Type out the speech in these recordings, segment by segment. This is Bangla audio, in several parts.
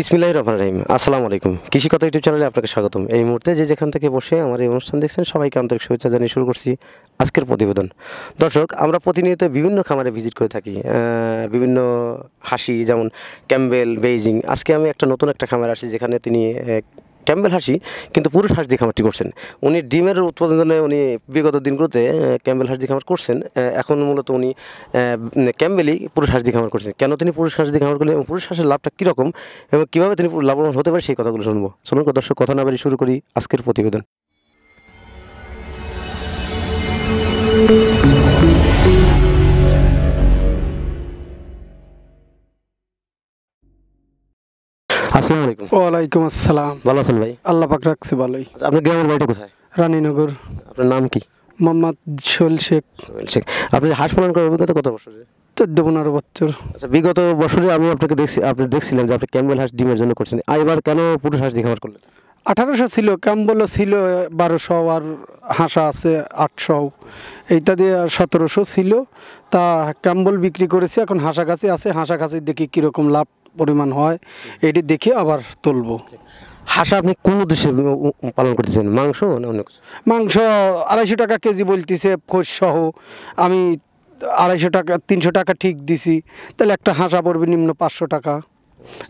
বিসমিল্লাহির রহমানির রহিম। আসসালামু আলাইকুম। কৃষি কথা ইউটিউব চ্যানেলে আপনাকে স্বাগতম। এই মুহূর্তে যে যেখান থেকে বসে আমার এই অনুষ্ঠান দেখছেন সবাইকে আন্তরিক শুভেচ্ছা জানিয়ে শুরু করছি আজকের প্রতিবেদন। দর্শক, আমরা প্রতিনিয়ত বিভিন্ন খামারে ভিজিট করে থাকি, বিভিন্ন হাসি যেমন ক্যাম্বেল, বেইজিং। আজকে আমি নতুন একটা খামারে আসি যেখানে তিনি ক্যাম্বেল হাসি কিন্তু পুরুষ হাঁস দিয়ে খামারটি করছেন। উনি ডিমের উৎপাদনে উনি বিগত দিনগুলোতে ক্যাম্বেল হাঁস দিয়ে খামার করছেন। এখন মূলত উনি ক্যাম্বেলই পুরুষ হাঁস দিয়ে খামার করছেন। কেন তিনি পুরুষ হাঁস দিয়ে খামার করলেন এবং পুরুষ হাঁসের লাভটা কীরকম এবং কীভাবে তিনি লাভবান হতে পারে সেই কথাগুলো শুনবো। চলুন দর্শক, কথা না বাড়িয়ে শুরু করি আজকের প্রতিবেদন। আসসালামু আলাইকুম। ওয়ালাইকুম আসসালাম। ভালো আছেন ভাই? আল্লাহ পাক রাখছে ভালোই। আচ্ছা, আপনার গ্রামের বাড়িটা কোথায়? রানীনগর। আপনার নাম কি? মোহাম্মদ সোহেল শেখ। শেখ। আপনি হাঁস পালন করার অভিজ্ঞতা কত বছরের? 14-15 বছর। আচ্ছা, বিগত বছরে আমি আপনাকে আপনি দেখছিলেন যে আপনি ক্যাম্বেল হাঁস ডিমের জন্য করছেন। এবার কেন পুরুষ হাঁস দিয়ে খামার করলেন? 1800 ছিল, ক্যাম্বলও ছিল 1200, আর হাঁসা আছে 800, এইটা দিয়ে 1700 ছিল। তা ক্যাম্বল বিক্রি করেছি, এখন হাঁসা গাছে আছে। হাঁসা গাছে দেখি কীরকম লাভ পরিমাণ হয়, এটি দেখে আবার তুলবো। হাঁসা আপনি কোন উদ্দেশ্যে পালন করতেছেন, মাংস না অন্য কিছু? মাংস 250 টাকা কেজি বলতেছে খোঁজ সহ। আমি 250 টাকা 300 টাকা ঠিক দিছি, তাহলে একটা হাঁসা পড়বে নিম্ন 500 টাকা।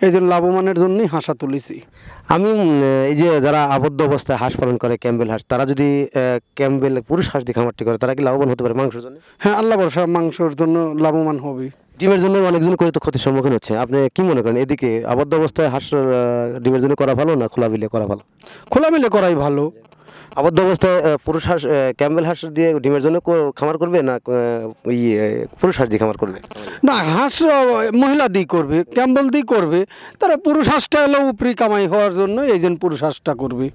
এই জন্য লাভবানের জন্যই হাঁসা তুলেছি। আমি এই যে যারা আবদ্ধ অবস্থায় হাঁস পালন করে ক্যাম্বেল হাঁস, তারা যদি ক্যাম্বেল পুরুষ হাঁস দিয়ে খামারটি করে তারা কি লাভবান হতে পারে মাংসের জন্য? হ্যাঁ, আল্লাহ ভরসা, মাংসের জন্য লাভবান হবে। ডিমের জন্য অনেকজন করে তো ক্ষতির সম্মুখীন হচ্ছে। আপনি কি মনে করেন, এদিকে আবদ্ধ অবস্থায় হাঁস ডিমের জন্য করা ভালো না খোলা বিলে করা ভালো? খোলা মিলে করাই ভালো। আবদ্ধ অবস্থায় পুরুষ হাঁস ক্যাম্বেল হাঁস দিয়ে ডিমের জন্য খামার করবে না পুরুষ হাঁস দিয়ে খামার করবে? না, হাঁস মহিলা দিয়ে করবে, ক্যাম্বল দিয়ে করবে। তারা পুরুষ হাঁসটা এলো উপরি কামাই হওয়ার জন্য, এই জন্য পুরুষ হাঁসটা করবে।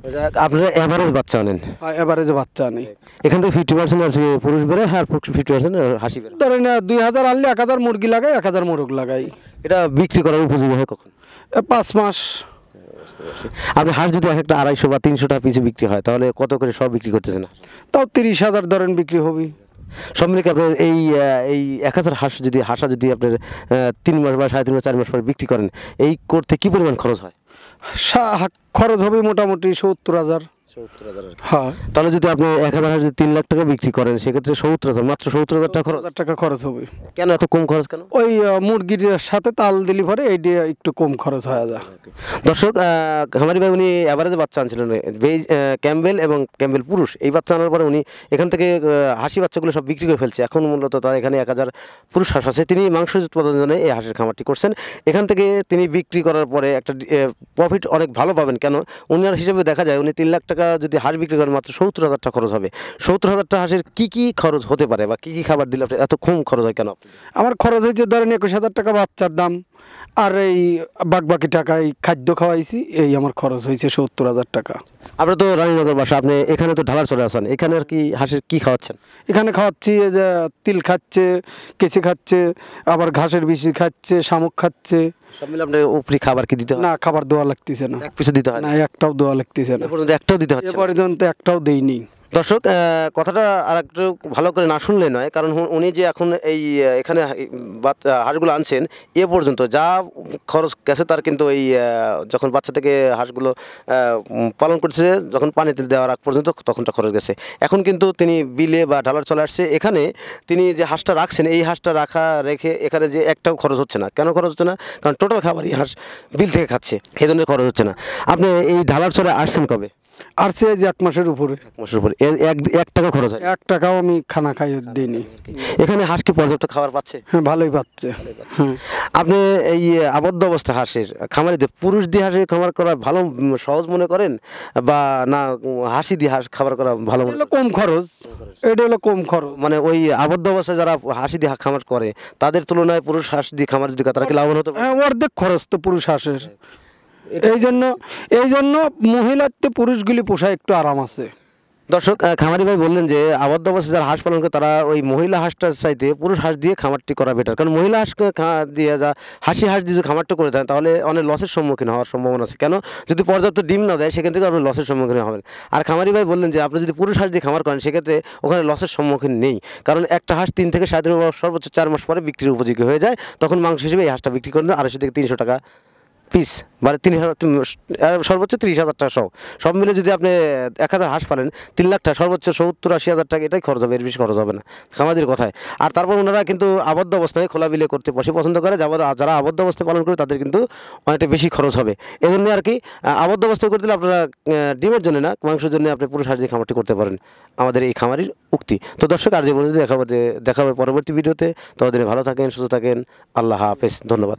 আপনারা এভারেজ বাচ্চা আনেন? এবারে বাচ্চা নেই, এখান থেকে 50% আছে পুরুষ বেড়ে, আর 50% হাসি বেড়ে। ধরেন 2000 আনলে 1000 মুরগি লাগাই, 1000 মোরগ লাগাই। এটা বিক্রি করার উপযোগী হয় কখন? 5 মাস। আপনি হাঁস যদি একটা 250 বা 300 টাকা পিছু বিক্রি হয় তাহলে কত করে সব বিক্রি করতেছেন? তাও 30,000 ধরেন বিক্রি হবে। সব মিলে আপনার এই 1000 হাঁস যদি আপনার 3 মাস বা 3.5 মাস 4 মাস পরে বিক্রি করেন, এই করতে কি পরিমাণ খরচ হয়? খরচ হবে মোটামুটি 70,000। 70,000। হ্যাঁ, তাহলে যদি আপনি 1000 হাঁস যদি 3 লাখ টাকা বিক্রি করেন সেক্ষেত্রে 70,000, মাত্র 70,000 টাকা খরচ হবে। কেন এত কম খরচ কেন? ওই মুরগির সাথে তাল দিলি পরে এই দিয়ে একটু কম খরচ হয়ে যায়। দর্শক, খামারি ভাই উনি এভারেজে বাচ্চা আনছিলেন ক্যাম্বেল এবং ক্যাম্বেল পুরুষ। এই বাচ্চা আনার পরে উনি এখান থেকে হাসি বাচ্চাগুলো সব বিক্রি করে ফেলছে। এখন মূলত তার এখানে 1000 পুরুষ হাঁস আছে। তিনি মাংস উৎপাদনের জন্য এই হাঁসের খামারটি করছেন। এখান থেকে তিনি বিক্রি করার পরে একটা প্রফিট অনেক ভালো পাবেন। কেন, ওনার হিসেবে দেখা যায় উনি 3 লাখ টাকা যদি হাঁস বিক্রি করেন মাত্র 70,000 টাকা খরচ হবে। 70,000 টাকা হাঁসের কী খরচ হতে পারে বা কী খাবার দিলে এত কম খরচ হয় কেন? আমার খরচ হয়েছে ধরেন 21,000 টাকা বাচ্চার দাম, আর এই বাকি টাকায় খাদ্য খাওয়াইছি, এই আমার খরচ হয়েছে 70,000 টাকা। আপনার তো রানীনগর বাসা, আপনি এখানে তো ঢালার চলে আসেন, এখানে আর কি হাঁসের কী খাওয়াচ্ছেন? এখানে খাওয়াচ্ছি এই যে তিল খাচ্ছে, কেঁচে খাচ্ছে, আবার ঘাসের বিচি খাচ্ছে, শামুক খাচ্ছে। সব মিলে আপনার উপরি খাবার কি দিতে হয়? না, খাবার দেওয়া লাগতেছে না। এক পিছু দিতে হয় না, একটাও দেওয়া লাগতেছে না। এ পর্যন্ত একটাও দিতে হচ্ছে এ পর্যন্ত একটাও দেইনি। দর্শক, কথাটা আর একটু ভালো করে না শুনলে নয়, কারণ উনি যে এখন এখানে হাঁসগুলো আনছেন এ পর্যন্ত যা খরচ গেছে তার কিন্তু যখন বাচ্চা থেকে হাঁসগুলো পালন করছে, যখন পানিতে দেওয়ার আগ পর্যন্ত তখনটা খরচ গেছে। এখন কিন্তু তিনি বিলে বা ঢালার চলে আসছে, এখানে তিনি যে হাঁসটা রাখছেন এই হাঁসটা রেখে এখানে যে একটাও খরচ হচ্ছে না। কেন খরচ হচ্ছে না? কারণ টোটাল খাবারই হাঁস বিল থেকে খাচ্ছে, এই জন্য খরচ হচ্ছে না। আপনি এই ঢালার চলে আসছেন কবে? আর সে যে 1 মাসের উপরে। 1 মাসের উপরে। 1 টাকা খরচ হয়? 1 টাকাও আমি খানা খাই দিইনি। এখানে হাঁস কি পর্যাপ্ত খাবার পাচ্ছে? হ্যাঁ, ভালোই পাচ্ছে। হ্যাঁ। আপনি এই আবদ্ধ অবস্থা হাঁসের খামারিদের পুরুষ দিয়ে হাঁসের খামার করা ভালো সহজ মনে করেন, বা না হাসি দিয়ে হাঁস খাবার করা ভালো মনে করেন? কম খরচ, এটা হলো কম খরচ। মানে ওই আবদ্ধ অবস্থায় যারা হাসি দিয়ে খামার করে তাদের তুলনায় পুরুষ হাঁস দিয়ে খামার যদি তারা কি লাভবান হতে পারে? হ্যাঁ, অর্ধেক খরচ তো পুরুষ হাঁসের। এই জন্য মহিলার তো পুরুষগুলি পোষায় একটু আরাম আছে। দর্শক, খামারি ভাই বললেন যে আবদ্ধ অবস্থায় যারা হাঁস পালন করে তারা ওই মহিলা হাঁসটার চাইতে পুরুষ হাঁস দিয়ে খামারটি করা বেটার। কারণ মহিলা হাঁসকে দিয়ে হাসি হাঁস দিয়ে খামারটা করে দেন তাহলে অনেক লসের সম্মুখীন হওয়ার সম্ভাবনা আছে। কেন, যদি পর্যাপ্ত ডিম না দেয় সেখান থেকে আপনি লসের সম্মুখীন হবেন। আর খামারি ভাই বললেন যে আপনি যদি পুরুষ হাঁস দিয়ে খামার করেন সেক্ষেত্রে ওখানে লসের সম্মুখীন নেই, কারণ একটা হাঁস 3 থেকে 3.5 মাস, সর্বোচ্চ 4 মাস পরে বিক্রির উপযোগী হয়ে যায়। তখন মাংস হিসেবে এই হাঁসটা বিক্রি করেন 250 থেকে 300 টাকা পিস মানে 3,000 সর্বোচ্চ 30,000 টাকা সহ সব মিলে যদি আপনি 1,000 হাঁস পালেন 3 লাখ টাকা সর্বোচ্চ 70-80 হাজার টাকা এটাই খরচ হবে, এর বেশি খরচ হবে না খামারির কথায়। আর তারপর ওনারা কিন্তু আবদ্ধ অবস্থায় খোলা বিলে করতে বেশি পছন্দ করে, যারা আবদ্ধ অবস্থায় পালন করে তাদের কিন্তু অনেকটা বেশি খরচ হবে। এই জন্য আর কি আবদ্ধ অবস্থায় করতে হলে আপনারা ডিমের জন্য না, মাংসের জন্য আপনি পুরো সাহায্যে খামারটি করতে পারেন, আমাদের এই খামারির উক্তি। তো দর্শক আর যে বন্ধু দেখাবে পরবর্তী ভিডিওতে, ততদিনে ভালো থাকেন, সুস্থ থাকেন, আল্লাহ হাফেজ, ধন্যবাদ।